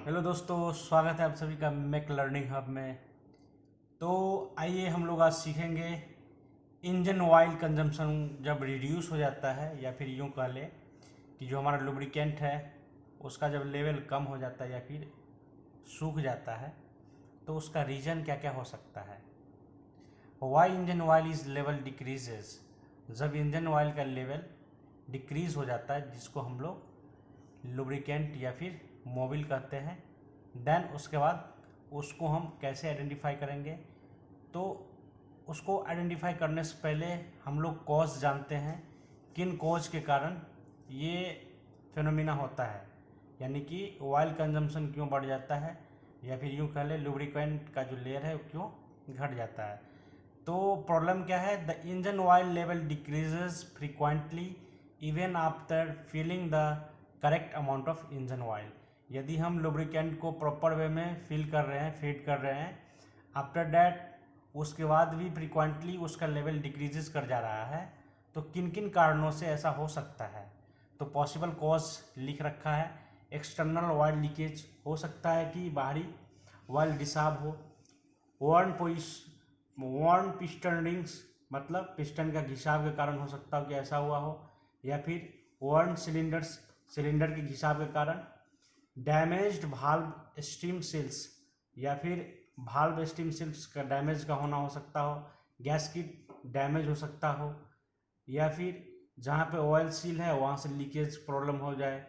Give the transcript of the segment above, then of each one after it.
Hello दोस्तों, स्वागत है आप सभी का मैक लर्निंग हब में। तो आइए हम लोग आज सीखेंगे इंजन ऑयल कंजम्पशन जब रिड्यूस हो जाता है, या फिर यूँ कह लें कि जो हमारा लुब्रिकेंट है उसका जब लेवल कम हो जाता है या फिर सूख जाता है, तो उसका रीज़न क्या क्या हो सकता है। Why engine oil is level decreases, जब इंजन ऑयल का लेवल डिक्रीज़ हो जाता है, जिसको हम लोग लुब्रिकेंट या फिर मोबिल कहते हैं। देन उसके बाद उसको हम कैसे आइडेंटिफाई करेंगे, तो उसको आइडेंटिफाई करने से पहले हम लोग कॉज जानते हैं, किन कॉज के कारण ये फिनोमिना होता है, यानी कि ऑयल कंजम्पशन क्यों बढ़ जाता है, या फिर यूँ कह लें लुब्रिकेंट का जो लेयर है वो क्यों घट जाता है। तो प्रॉब्लम क्या है, the engine oil level decreases frequently even after filling the correct amount of engine oil. यदि हम लुब्रिकेंट को प्रॉपर वे में फिल कर रहे हैं, फीड कर रहे हैं, आफ्टर डैट उसके बाद भी फ्रीक्वेंटली उसका लेवल डिक्रीजेज कर जा रहा है, तो किन किन कारणों से ऐसा हो सकता है। तो पॉसिबल कॉज लिख रखा है, एक्सटर्नल ऑयल लीकेज हो सकता है कि बाहरी ऑयल डिसाब हो, वर्न पिस्टन रिंग्स मतलब पिस्टन का घिसाव के कारण हो सकता हो कि ऐसा हुआ हो, या फिर वर्न सिलेंडर के घिसाव के कारण, डैमेज्ड भाल्व स्टीम सेल्स या फिर भाल्व स्टीम सेल्स का डैमेज का होना हो सकता हो, गैस्किट डैमेज हो सकता हो, या फिर जहाँ पे ऑयल सील है वहाँ से लीकेज प्रॉब्लम हो जाए,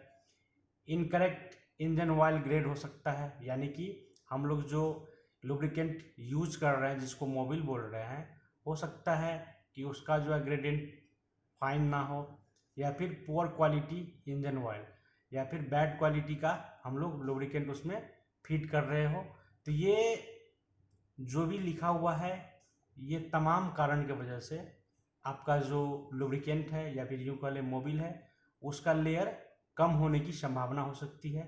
इनकरेक्ट इंजन ऑयल ग्रेड हो सकता है, यानी कि हम लोग जो लुब्रिकेंट यूज कर रहे हैं जिसको मोबिल बोल रहे हैं, हो सकता है कि उसका जो है ग्रेडियंट फाइन ना हो, या फिर पुअर क्वालिटी इंजन ऑयल, या फिर बैड क्वालिटी का हम लोग लुब्रिकेंट उसमें फीड कर रहे हो। तो ये जो भी लिखा हुआ है, ये तमाम कारण की वजह से आपका जो लुब्रिकेंट है या फिर यूँ कह लें मोबिल है, उसका लेयर कम होने की संभावना हो सकती है।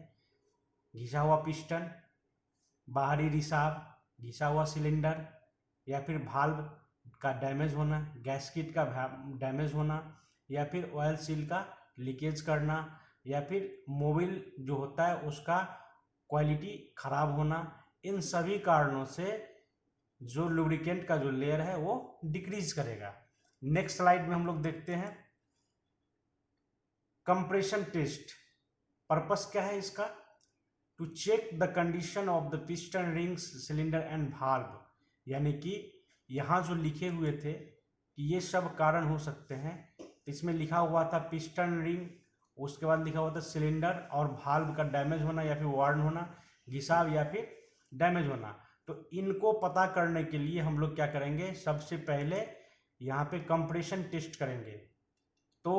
घिसा हुआ पिस्टन, बाहरी रिसाव, घिसा हुआ सिलेंडर, या फिर भाल्व का डैमेज होना, गैस्किट का डैमेज होना, या फिर ऑयल सील का लीकेज करना, या फिर मोबिल जो होता है उसका क्वालिटी ख़राब होना, इन सभी कारणों से जो लुब्रिकेंट का जो लेयर है वो डिक्रीज करेगा। नेक्स्ट स्लाइड में हम लोग देखते हैं कंप्रेशन टेस्ट। पर्पस क्या है इसका, to check the condition of the piston rings cylinder and valve, यानी कि यहाँ जो लिखे हुए थे कि ये सब कारण हो सकते हैं, तो इसमें लिखा हुआ था पिस्टन रिंग, उसके बाद लिखा हुआ था सिलेंडर और भाल्व का डैमेज होना या फिर वार्न होना, घिसाव या फिर डैमेज होना। तो इनको पता करने के लिए हम लोग क्या करेंगे, सबसे पहले यहाँ पे कंप्रेशन टेस्ट करेंगे। तो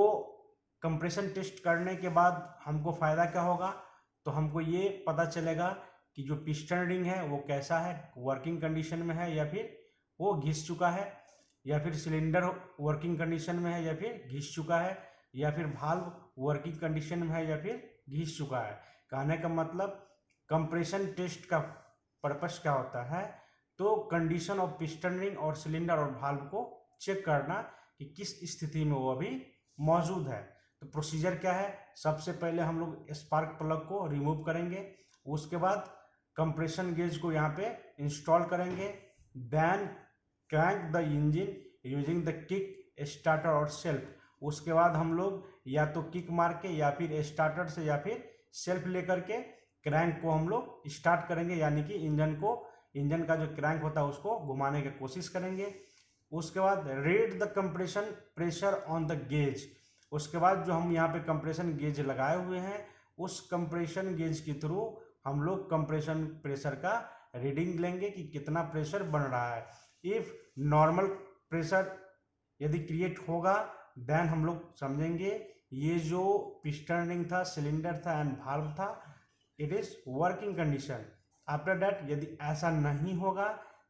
कंप्रेशन टेस्ट करने के बाद हमको फ़ायदा क्या होगा, तो हमको ये पता चलेगा कि जो पिस्टन रिंग है वो कैसा है, वर्किंग कंडीशन में है या फिर वो घिस चुका है, या फिर सिलेंडर वर्किंग कंडीशन में है या फिर घिस चुका है, या फिर भाल्व वर्किंग कंडीशन में है या फिर घिस चुका है। कहने का मतलब कंप्रेशन टेस्ट का पर्पस क्या होता है, तो कंडीशन ऑफ पिस्टन रिंग और सिलेंडर और भाल्व को चेक करना कि किस स्थिति में वो अभी मौजूद है। तो प्रोसीजर क्या है, सबसे पहले हम लोग स्पार्क प्लग को रिमूव करेंगे, उसके बाद कंप्रेशन गेज को यहाँ पे इंस्टॉल करेंगे, then crank the engine using the kick starter और सेल्फ। उसके बाद हम लोग या तो किक मार के या फिर स्टार्टर से या फिर सेल्फ लेकर के क्रैंक को हम लोग स्टार्ट करेंगे, यानी कि इंजन का जो क्रैंक होता है उसको घुमाने की कोशिश करेंगे। उसके बाद read the compression pressure on the gauge, उसके बाद जो हम यहाँ पे कंप्रेशन गेज लगाए हुए हैं उस कंप्रेशन गेज के थ्रू हम लोग कंप्रेशन प्रेशर का रीडिंग लेंगे कि कितना प्रेशर बन रहा है। इफ नॉर्मल प्रेशर यदि क्रिएट होगा, देन हम लोग समझेंगे ये जो पिस्टन रिंग था, सिलेंडर था एंड भाल्व था, it is working condition. After that यदि ऐसा नहीं होगा,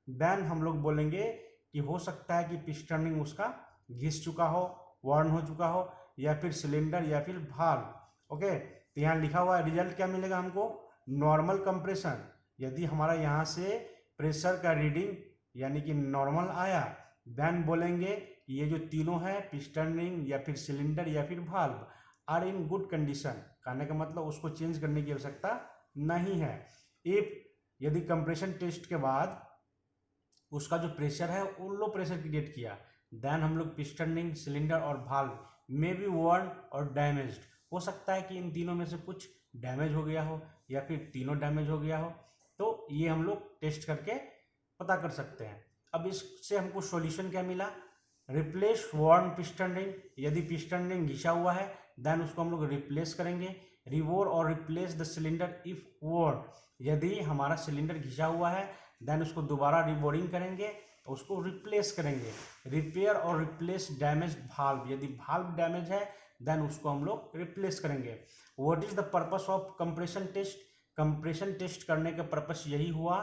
देन हम लोग बोलेंगे कि हो सकता है कि पिस्टन रिंग उसका घिस चुका हो, वर्न हो चुका हो, या फिर सिलेंडर या फिर भाल्व। ओके, तो यहाँ लिखा हुआ रिजल्ट क्या मिलेगा हमको, नॉर्मल कंप्रेशन। यदि हमारा यहाँ से प्रेशर का रीडिंग यानी कि नॉर्मल आया, देन बोलेंगे ये जो तीनों है पिस्टन रिंग या फिर सिलेंडर या फिर valve are in good condition. कहने का मतलब उसको चेंज करने की आवश्यकता नहीं है। इफ यदि कंप्रेशन टेस्ट के बाद उसका जो प्रेशर है वो लो प्रेशर क्रिएट किया, देन हम लोग पिस्टन रिंग, सिलेंडर और वाल्व मे बी वर्न और डैमेज्ड। हो सकता है कि इन तीनों में से कुछ डैमेज हो गया हो या फिर तीनों डैमेज हो गया हो, तो ये हम लोग टेस्ट करके पता कर सकते हैं। अब इससे हमको सॉल्यूशन क्या मिला, रिप्लेस वर्न पिस्टन रिंग, यदि पिस्टन रिंग घिसा हुआ है देन उसको हम लोग रिप्लेस करेंगे। रिवोर और रिप्लेस द सिलेंडर इफ वर्न, यदि हमारा सिलेंडर घिसा हुआ है देन उसको दोबारा रिबोरिंग करेंगे, उसको रिप्लेस करेंगे। रिपेयर और रिप्लेस डैमेज भाल्व, यदि भाल्व डैमेज है देन उसको हम लोग रिप्लेस करेंगे। What is the purpose of compression test, compression test करने का पर्पस यही हुआ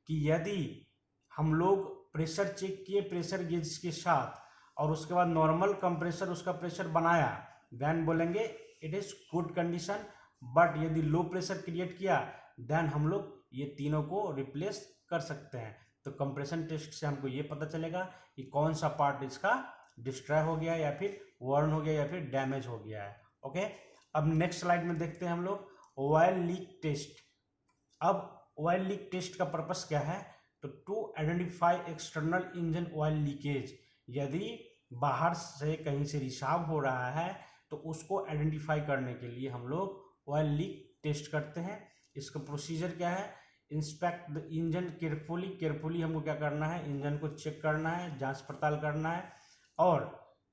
कि यदि हम लोग प्रेशर चेक किए प्रेशर गेज के साथ और उसके बाद नॉर्मल कंप्रेसर उसका प्रेशर बनाया, देन बोलेंगे it is good condition. But यदि लो प्रेशर क्रिएट किया देन हम लोग ये तीनों को रिप्लेस कर सकते हैं। तो कंप्रेशन टेस्ट से हमको ये पता चलेगा कि कौन सा पार्ट इसका डिस्ट्रॉय हो गया या फिर वर्न हो गया या फिर डैमेज हो गया है। ओके, अब नेक्स्ट स्लाइड में देखते हैं हम लोग ऑयल लीक टेस्ट। अब ऑयल लीक टेस्ट का पर्पस क्या है, तो to identify external engine oil leakage, यदि बाहर से कहीं से रिसाव हो रहा है तो उसको आइडेंटिफाई करने के लिए हम लोग ऑयल लीक टेस्ट करते हैं। इसका प्रोसीजर क्या है, inspect the engine carefully, carefully हमको क्या करना है, इंजन को चेक करना है, जांच पड़ताल करना है। और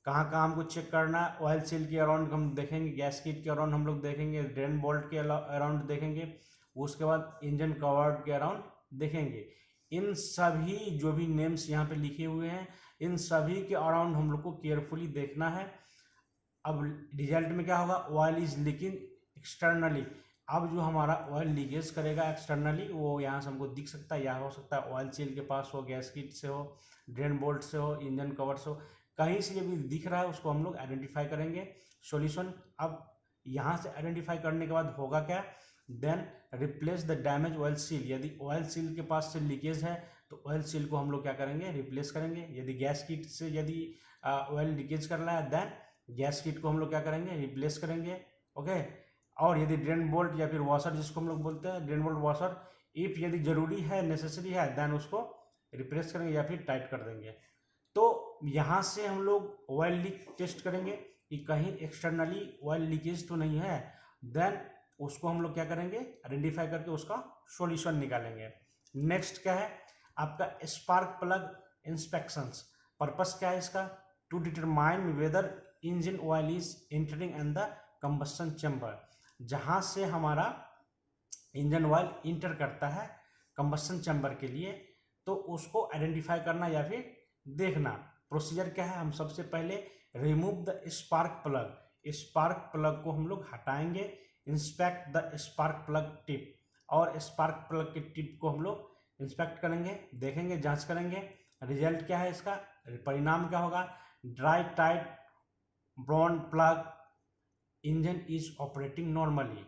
कहाँ कहाँ हमको चेक करना है, ऑयल सील के अराउंड हम देखेंगे, गैसकिट के अराउंड हम लोग देखेंगे, ड्रेन बोल्ट के अराउंड देखेंगे, उसके बाद इंजन कवर्ड के अराउंड देखेंगे। इन सभी जो भी नेम्स यहाँ पे लिखे हुए हैं इन सभी के अराउंड हम लोग को केयरफुली देखना है। अब रिजल्ट में क्या होगा, ऑयल इज लीकिंग एक्सटर्नली। अब जो हमारा ऑयल लीकेज करेगा एक्सटर्नली वो यहाँ से हमको दिख सकता है, या हो सकता है ऑयल सील के पास हो, गैस किट से हो, ड्रेन बोल्ट से हो, इंजन कवर से हो, कहीं से भी दिख रहा है उसको हम लोग आइडेंटिफाई करेंगे। सॉल्यूशन, अब यहाँ से आइडेंटिफाई करने के बाद होगा क्या, then replace the damage oil seal, यदि ऑयल सील के पास से लीकेज है तो ऑयल सील को हम लोग क्या करेंगे, रिप्लेस करेंगे। यदि गैस किट से यदि ऑयल लीकेज कर रहा है देन गैस किट को हम लोग क्या करेंगे, रिप्लेस करेंगे। ओके, और यदि ड्रेन बोल्ट या फिर वॉशर जिसको हम लोग बोलते हैं ड्रेन बोल्ट वॉशर, इफ यदि जरूरी है नेसेसरी है देन उसको रिप्लेस करेंगे या फिर टाइट कर देंगे। तो यहाँ से हम लोग ऑयल लीक टेस्ट करेंगे कि कहीं एक्सटर्नली ऑयल लीकेज तो नहीं है, देन उसको हम लोग क्या करेंगे, आइडेंटिफाई करके उसका सॉल्यूशन निकालेंगे। नेक्स्ट क्या है आपका स्पार्क प्लग इंस्पेक्शंस। पर्पस क्या है इसका, to determine whether engine oil is entering in the combustion chamber, जहाँ से हमारा इंजन ऑयल इंटर करता है कंबस्शन चैम्बर के लिए, तो उसको आइडेंटिफाई करना या फिर देखना। प्रोसीजर क्या है, हम सबसे पहले remove the spark plug, spark plug को हम लोग हटाएंगे। Inspect the spark plug tip, और स्पार्क प्लग के टिप को हम लोग इंस्पेक्ट करेंगे, देखेंगे, जांच करेंगे। रिजल्ट क्या है इसका, परिणाम क्या होगा, dry tight brown plug engine is operating normally,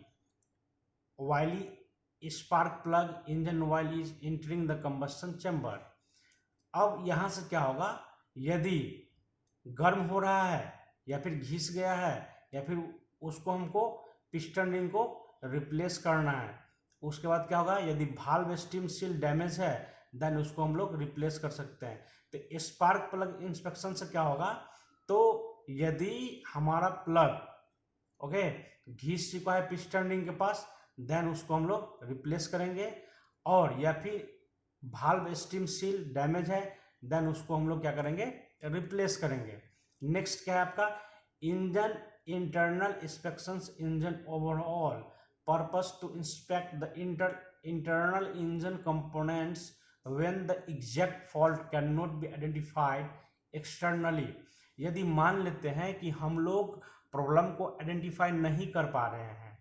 oily spark plug engine oil is entering the combustion chamber. अब यहाँ से क्या होगा, यदि गर्म हो रहा है या फिर घिस गया है या फिर उसको हमको पिस्टन रिंग को रिप्लेस करना है। उसके बाद क्या होगा, यदि भाल्व स्टीम सील डैमेज है देन उसको हम लोग रिप्लेस कर सकते हैं। तो स्पार्क प्लग इंस्पेक्शन से क्या होगा, तो यदि हमारा प्लग ओके घिस चुका है पिस्टन रिंग के पास देन उसको हम लोग रिप्लेस करेंगे, और या फिर भाल्व स्टीम सील डैमेज है देन उसको हम लोग क्या करेंगे, रिप्लेस करेंगे। नेक्स्ट क्या है आपका, engine internal inspections engine overall, purpose to inspect the internal engine components when the exact fault can not be identified externally. यदि मान लेते हैं कि हम लोग प्रॉब्लम को आइडेंटिफाई नहीं कर पा रहे हैं,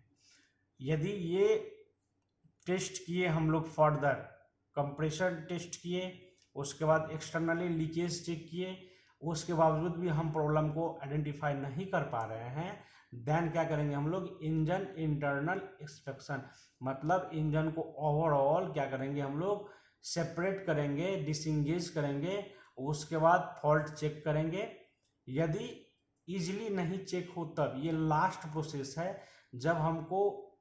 यदि ये टेस्ट किए हम लोग फर्दर कंप्रेशर टेस्ट किए, उसके बाद एक्सटर्नली लीकेज चेक किए, उसके बावजूद भी हम प्रॉब्लम को आइडेंटिफाई नहीं कर पा रहे हैं, देन क्या करेंगे हम लोग, इंजन इंटरनल इंस्पेक्शन, मतलब इंजन को ओवरऑल क्या करेंगे हम लोग, सेपरेट करेंगे, डिसंगेज करेंगे, उसके बाद फॉल्ट चेक करेंगे। यदि इजीली नहीं चेक हो तब, ये लास्ट प्रोसेस है, जब हमको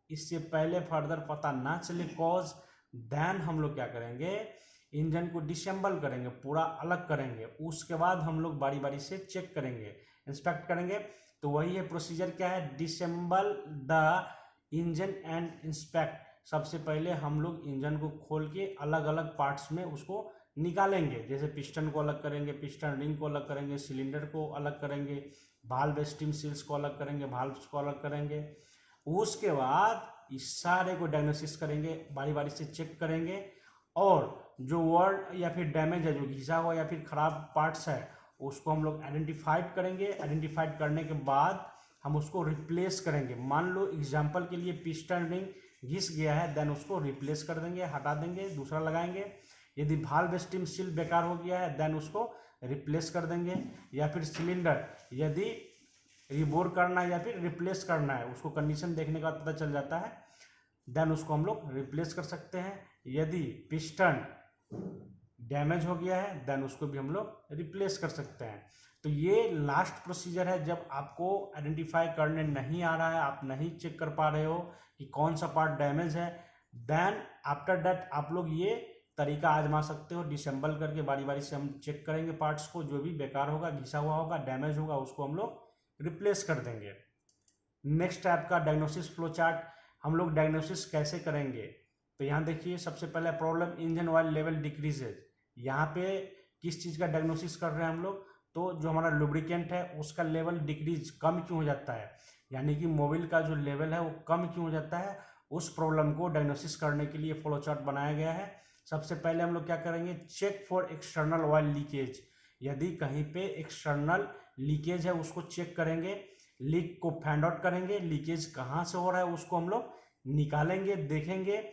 इससे पहले फर्दर पता ना चले कॉज, देन हम लोग क्या करेंगे, इंजन को डिसेंबल करेंगे, पूरा अलग करेंगे, उसके बाद हम लोग बारी बारी से चेक करेंगे, इंस्पेक्ट करेंगे। तो वही है प्रोसीजर, क्या है, disassemble the engine and inspect. सबसे पहले हम लोग इंजन को खोल के अलग अलग पार्ट्स में उसको निकालेंगे, जैसे पिस्टन को अलग करेंगे, पिस्टन रिंग को अलग करेंगे, सिलेंडर को अलग करेंगे, वाल्व स्टीम सील्स को अलग करेंगे, वाल्व्स को अलग करेंगे। उसके बाद इस सारे को डायग्नोसिस करेंगे, बारी बारी से चेक करेंगे, और जो वर्ड या फिर डैमेज है, जो घिसा हुआ या फिर खराब पार्ट्स है, उसको हम लोग आइडेंटिफाइड करेंगे। आइडेंटिफाइड करने के बाद हम उसको रिप्लेस करेंगे। मान लो एग्जांपल के लिए पिस्टन रिंग घिस गया है, देन उसको रिप्लेस कर देंगे, हटा देंगे, दूसरा लगाएंगे। यदि वाल्व स्टीम सील बेकार हो गया है, देन उसको रिप्लेस कर देंगे। या फिर सिलेंडर यदि रिबोर करना है या फिर रिप्लेस करना है, उसको कंडीशन देखने का पता चल जाता है, देन उसको हम लोग रिप्लेस कर सकते हैं। यदि पिस्टन डैमेज हो गया है, देन उसको भी हम लोग रिप्लेस कर सकते हैं। तो ये लास्ट प्रोसीजर है, जब आपको आइडेंटिफाई करने नहीं आ रहा है, आप नहीं चेक कर पा रहे हो कि कौन सा पार्ट डैमेज है, देन आफ्टर दैट आप लोग ये तरीका आजमा सकते हो। डिसेंबल करके बारी बारी से हम चेक करेंगे पार्ट्स को, जो भी बेकार होगा, घिसा हुआ होगा, डैमेज होगा, उसको हम लोग रिप्लेस कर देंगे। नेक्स्ट टाइप का डायग्नोसिस फ्लो चार्ट, हम लोग डायग्नोसिस कैसे करेंगे। तो यहाँ देखिए, सबसे पहले problem engine oil level decreases. यहाँ पे किस चीज़ का डायग्नोसिस कर रहे हैं हम लोग, तो जो हमारा लुब्रिकेंट है उसका लेवल डिक्रीज, कम क्यों हो जाता है, यानी कि मोबिल का जो लेवल है वो कम क्यों हो जाता है, उस प्रॉब्लम को डायग्नोसिस करने के लिए फ्लो चार्ट बनाया गया है। सबसे पहले हम लोग क्या करेंगे, check for external oil leakage. यदि कहीं पे एक्सटर्नल लीकेज है उसको चेक करेंगे, लीक को फाइंड आउट करेंगे, लीकेज कहाँ से हो रहा है उसको हम लोग निकालेंगे, देखेंगे।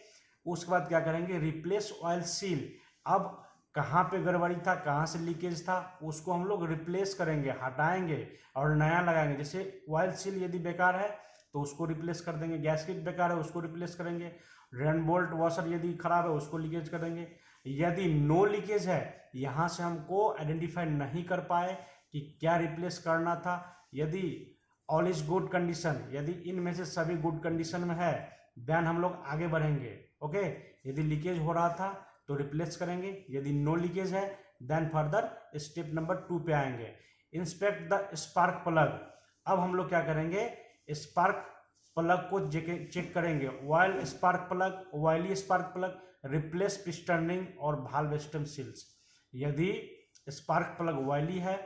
उसके बाद क्या करेंगे, रिप्लेस ऑयल सील। अब कहाँ पे गड़बड़ी था, कहाँ से लीकेज था, उसको हम लोग रिप्लेस करेंगे, हटाएंगे और नया लगाएंगे। जैसे ऑयल सील यदि बेकार है तो उसको रिप्लेस कर देंगे, गैसकेट बेकार है उसको रिप्लेस करेंगे, रन बोल्ट वॉशर यदि खराब है उसको लीकेज कर देंगे। यदि नो लीकेज है, यहाँ से हमको आइडेंटिफाई नहीं कर पाए कि क्या रिप्लेस करना था, यदि ऑल इज गुड कंडीशन, यदि इनमें से सभी गुड कंडीशन में है, देन हम लोग आगे बढ़ेंगे। ओके, यदि लीकेज हो रहा था तो रिप्लेस करेंगे, यदि नो लीकेज है देन फर्दर स्टेप नंबर 2 पे आएंगे, इंस्पेक्ट द स्पार्क प्लग। अब हम लोग क्या करेंगे, स्पार्क प्लग को चेक करेंगे, oil spark plug, oily spark plug, replace piston ring और वाल्व स्टेम सील्स। यदि स्पार्क प्लग ऑयली है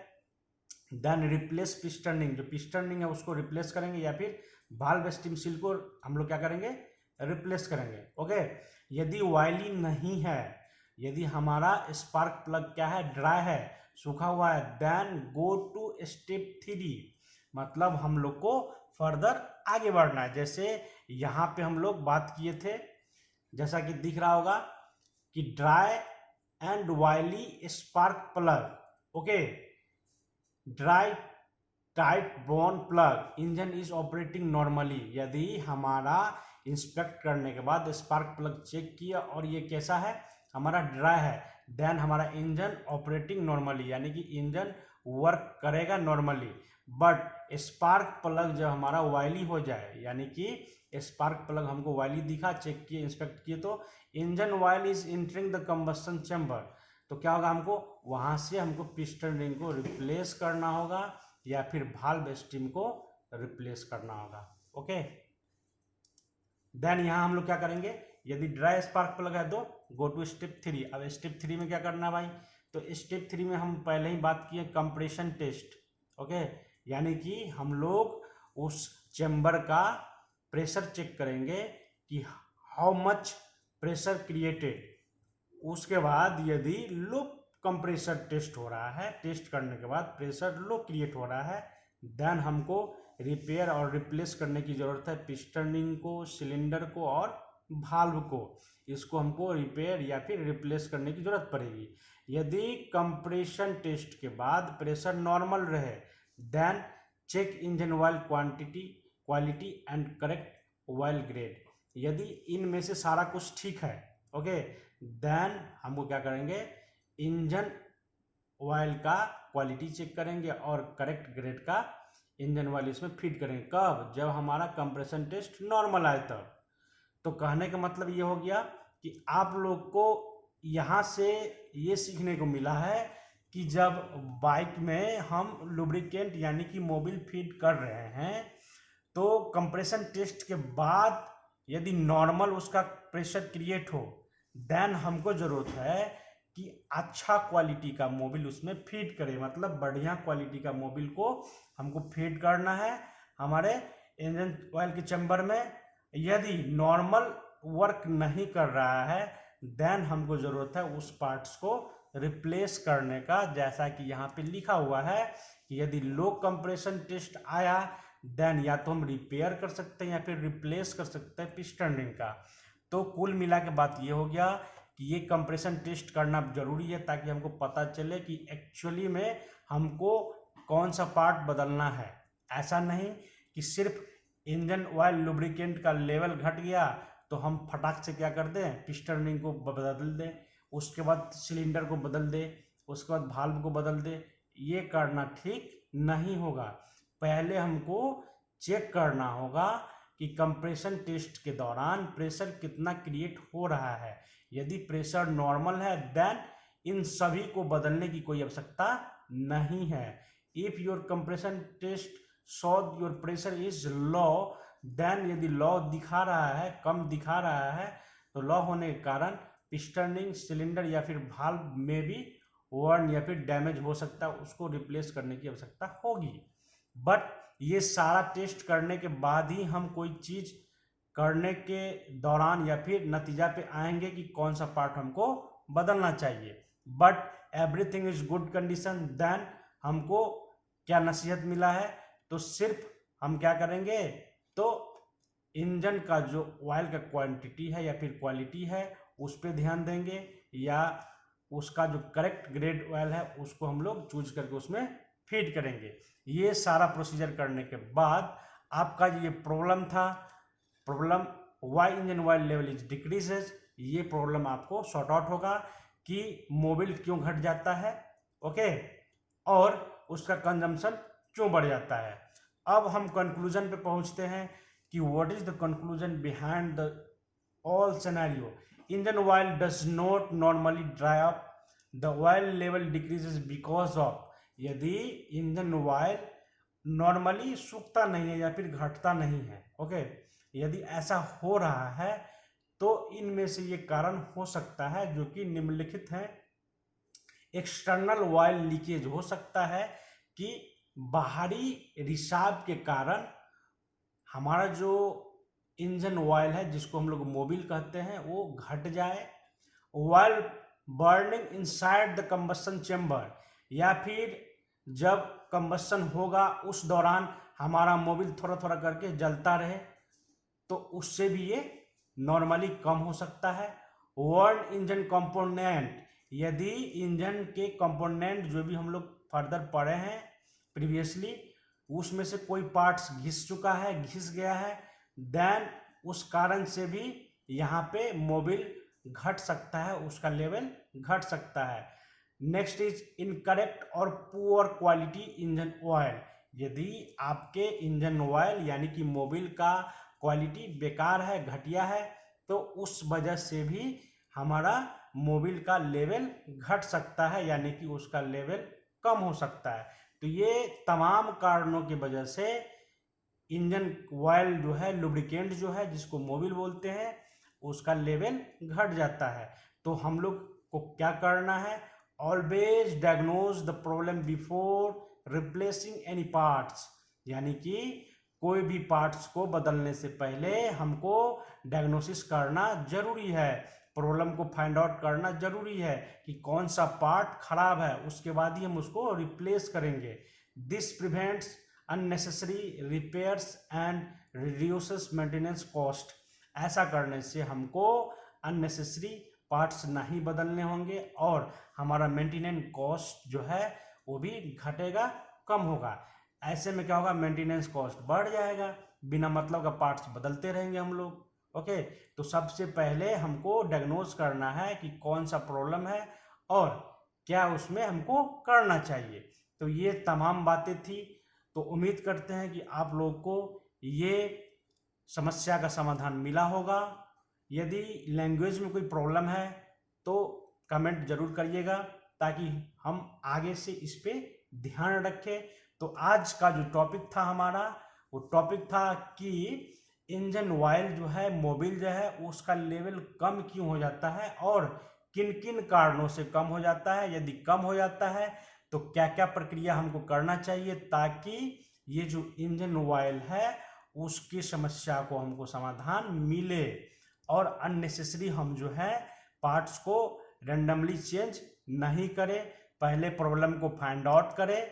देन रिप्लेस पिस्टन रिंग, जो पिस्टन रिंग है उसको रिप्लेस करेंगे, या फिर वाल्व स्टीम सील को हम लोग क्या करेंगे, रिप्लेस करेंगे। ओके, यदि ऑयली नहीं है, यदि हमारा स्पार्क प्लग क्या है, ड्राई है, सूखा हुआ है, देन गो टू स्टेप 3। मतलब हम लोग को फर्दर आगे बढ़ना है। जैसे यहाँ पे हम लोग बात किए थे, जैसा कि दिख रहा होगा कि dry and oily spark plug. Okay, dry tight bone plug engine is operating normally. यदि हमारा इंस्पेक्ट करने के बाद स्पार्क प्लग चेक किया और ये कैसा है, हमारा ड्राई है, देन हमारा इंजन ऑपरेटिंग नॉर्मली, यानी कि इंजन वर्क करेगा नॉर्मली। बट स्पार्क प्लग जब हमारा ऑयली हो जाए, यानी कि स्पार्क प्लग हमको ऑयली दिखा, चेक किए, इंस्पेक्ट किए, तो engine oil is entering the combustion chamber, तो क्या होगा, हमको वहां से हमको पिस्टन रिंग को रिप्लेस करना होगा या फिर वाल्व स्टीम को रिप्लेस करना होगा। ओके, देन यहाँ हम लोग क्या करेंगे, यदि ड्राई स्पार्क प्लग है तो गो टू स्टेप 3। अब स्टेप 3 में क्या करना है भाई, तो स्टेप 3 में हम पहले ही बात किए कंप्रेशन टेस्ट। ओके, यानी कि हम लोग उस चेम्बर का प्रेशर चेक करेंगे कि हाउ मच प्रेशर क्रिएटेड। उसके बाद यदि लो कंप्रेसर टेस्ट हो रहा है, टेस्ट करने के बाद प्रेशर लो क्रिएट हो रहा है, देन हमको रिपेयर और रिप्लेस करने की ज़रूरत है पिस्टन रिंग को, सिलेंडर को और वाल्व को। इसको हमको रिपेयर या फिर रिप्लेस करने की ज़रूरत पड़ेगी। यदि कंप्रेशन टेस्ट के बाद प्रेशर नॉर्मल रहे, then check engine oil quality and correct oil grade. यदि इनमें से सारा कुछ ठीक है, ओके, देन हमको क्या करेंगे, इंजन ऑयल का क्वालिटी चेक करेंगे और करेक्ट ग्रेड का इंजन ऑयल इसमें फिट करेंगे। कब, जब हमारा कंप्रेशन टेस्ट नॉर्मल आए तब। तो कहने का मतलब ये हो गया कि आप लोग को यहाँ से ये सीखने को मिला है कि जब बाइक में हम लुब्रिकेंट यानी कि मोबिल फीड कर रहे हैं तो कंप्रेशन टेस्ट के बाद यदि नॉर्मल उसका प्रेशर क्रिएट हो देन हमको ज़रूरत है कि अच्छा क्वालिटी का मोबिल उसमें फीड करें, मतलब बढ़िया क्वालिटी का मोबिल को हमको फीड करना है हमारे इंजन ऑयल के चैम्बर में। यदि नॉर्मल वर्क नहीं कर रहा है देन हमको ज़रूरत है उस पार्ट्स को रिप्लेस करने का, जैसा कि यहाँ पे लिखा हुआ है कि यदि लो कंप्रेशन टेस्ट आया देन या तो हम रिपेयर कर सकते हैं या फिर रिप्लेस कर सकते हैं पिस्टन रिंग का। तो कुल मिला के बात ये हो गया कि ये कंप्रेशन टेस्ट करना जरूरी है ताकि हमको पता चले कि एक्चुअली में हमको कौन सा पार्ट बदलना है। ऐसा नहीं कि सिर्फ इंजन ऑयल लुब्रिकेंट का लेवल घट गया तो हम फटाक से क्या कर दें, पिस्टन रिंग को बदल दें, उसके बाद सिलेंडर को बदल दे, उसके बाद भाल्व को बदल दे। ये करना ठीक नहीं होगा। पहले हमको चेक करना होगा कि कंप्रेशन टेस्ट के दौरान प्रेशर कितना क्रिएट हो रहा है। यदि प्रेशर नॉर्मल है देन इन सभी को बदलने की कोई आवश्यकता नहीं है। If your compression test show your pressure is low then, यदि लो दिखा रहा है, कम दिखा रहा है, तो लो होने के कारण पिस्टन रिंग, सिलेंडर या फिर भाल्व में भी वर्न या फिर डैमेज हो सकता है, उसको रिप्लेस करने की आवश्यकता होगी। बट ये सारा टेस्ट करने के बाद ही हम कोई चीज़ करने के दौरान या फिर नतीजा पे आएंगे कि कौन सा पार्ट हमको बदलना चाहिए। But everything is good condition then हमको क्या नसीहत मिला है, तो सिर्फ हम क्या करेंगे, तो इंजन का जो ऑयल का क्वांटिटी है या फिर क्वालिटी है उस पर ध्यान देंगे, या उसका जो करेक्ट ग्रेड ऑयल है उसको हम लोग चूज करके उसमें फीड करेंगे। ये सारा प्रोसीजर करने के बाद आपका ये प्रॉब्लम था, problem why engine oil level is decreases, ये प्रॉब्लम आपको सॉर्ट आउट होगा कि मोबिल क्यों घट जाता है, ओके, और उसका कंजम्पशन क्यों बढ़ जाता है। अब हम कंक्लूजन पे पहुंचते हैं कि what is the conclusion behind the all scenario. Engine oil does not normally dry up, the oil level decreases because of, यदि इंजन ऑयल नॉर्मली सूखता नहीं है या फिर घटता नहीं है, ओके, यदि ऐसा हो रहा है तो इनमें से ये कारण हो सकता है जो कि निम्नलिखित हैं। एक्सटर्नल ऑयल लीकेज हो सकता है कि बाहरी रिसाव के कारण हमारा जो इंजन ऑयल है जिसको हम लोग मोबिल कहते हैं वो घट जाए। Oil burning inside the combustion chamber, या फिर जब कंबस्शन होगा उस दौरान हमारा मोबिल थोड़ा थोड़ा करके जलता रहे, तो उससे भी ये नॉर्मली कम हो सकता है। वर्न इंजन कंपोनेंट, यदि इंजन के कंपोनेंट जो भी हम लोग फर्दर पढ़े हैं प्रीवियसली उसमें से कोई पार्ट्स घिस चुका है, घिस गया है, देन उस कारण से भी यहाँ पे मोबिल घट सकता है, उसका लेवल घट सकता है। नेक्स्ट इज इनकरेक्ट और पुअर क्वालिटी इंजन ऑयल, यदि आपके इंजन ऑयल यानी कि मोबिल का क्वालिटी बेकार है, घटिया है, तो उस वजह से भी हमारा मोबिल का लेवल घट सकता है, यानी कि उसका लेवल कम हो सकता है। तो ये तमाम कारणों की वजह से इंजन ऑयल जो है, लुब्रिकेंट जो है जिसको मोबिल बोलते हैं, उसका लेवल घट जाता है। तो हम लोग को क्या करना है, always diagnose the problem before replacing any parts, यानी कि कोई भी पार्ट्स को बदलने से पहले हमको डायग्नोसिस करना जरूरी है, प्रॉब्लम को फाइंड आउट करना जरूरी है कि कौन सा पार्ट खराब है, उसके बाद ही हम उसको रिप्लेस करेंगे। This prevents unnecessary repairs and reduces maintenance cost, ऐसा करने से हमको अननेसेसरी पार्ट्स नहीं बदलने होंगे और हमारा मेंटेनेंस कॉस्ट जो है वो भी घटेगा, कम होगा। ऐसे में क्या होगा, मेंटेनेंस कॉस्ट बढ़ जाएगा, बिना मतलब का पार्ट्स बदलते रहेंगे हम लोग, ओके। तो सबसे पहले हमको डायग्नोज करना है कि कौन सा प्रॉब्लम है और क्या उसमें हमको करना चाहिए। तो ये तमाम बातें थी। तो उम्मीद करते हैं कि आप लोग को ये समस्या का समाधान मिला होगा यदि लैंग्वेज में कोई प्रॉब्लम है तो कमेंट जरूर करिएगा, ताकि हम आगे से इस पे ध्यान रखें। तो आज का जो टॉपिक था हमारा, वो टॉपिक था कि इंजन ऑयल जो है, मोबिल जो है, उसका लेवल कम क्यों हो जाता है और किन किन कारणों से कम हो जाता है। यदि कम हो जाता है तो क्या क्या प्रक्रिया हमको करना चाहिए, ताकि ये जो इंजन ऑयल है उसकी समस्या को हमको समाधान मिले और अननेसेसरी हम जो है पार्ट्स को रेंडमली चेंज नहीं करें। पहले प्रॉब्लम को फाइंड आउट करें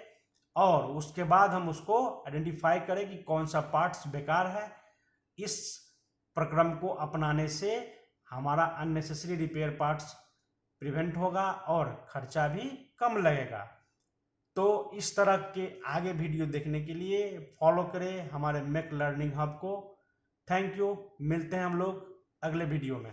और उसके बाद हम उसको आइडेंटिफाई करें कि कौन सा पार्ट्स बेकार है। इस प्रक्रम को अपनाने से हमारा अननेसेसरी रिपेयर पार्ट्स प्रिवेंट होगा और खर्चा भी कम लगेगा। तो इस तरह के आगे वीडियो देखने के लिए फॉलो करें हमारे मैक लर्निंग हब को। थैंक यू, मिलते हैं हम लोग अगले वीडियो में।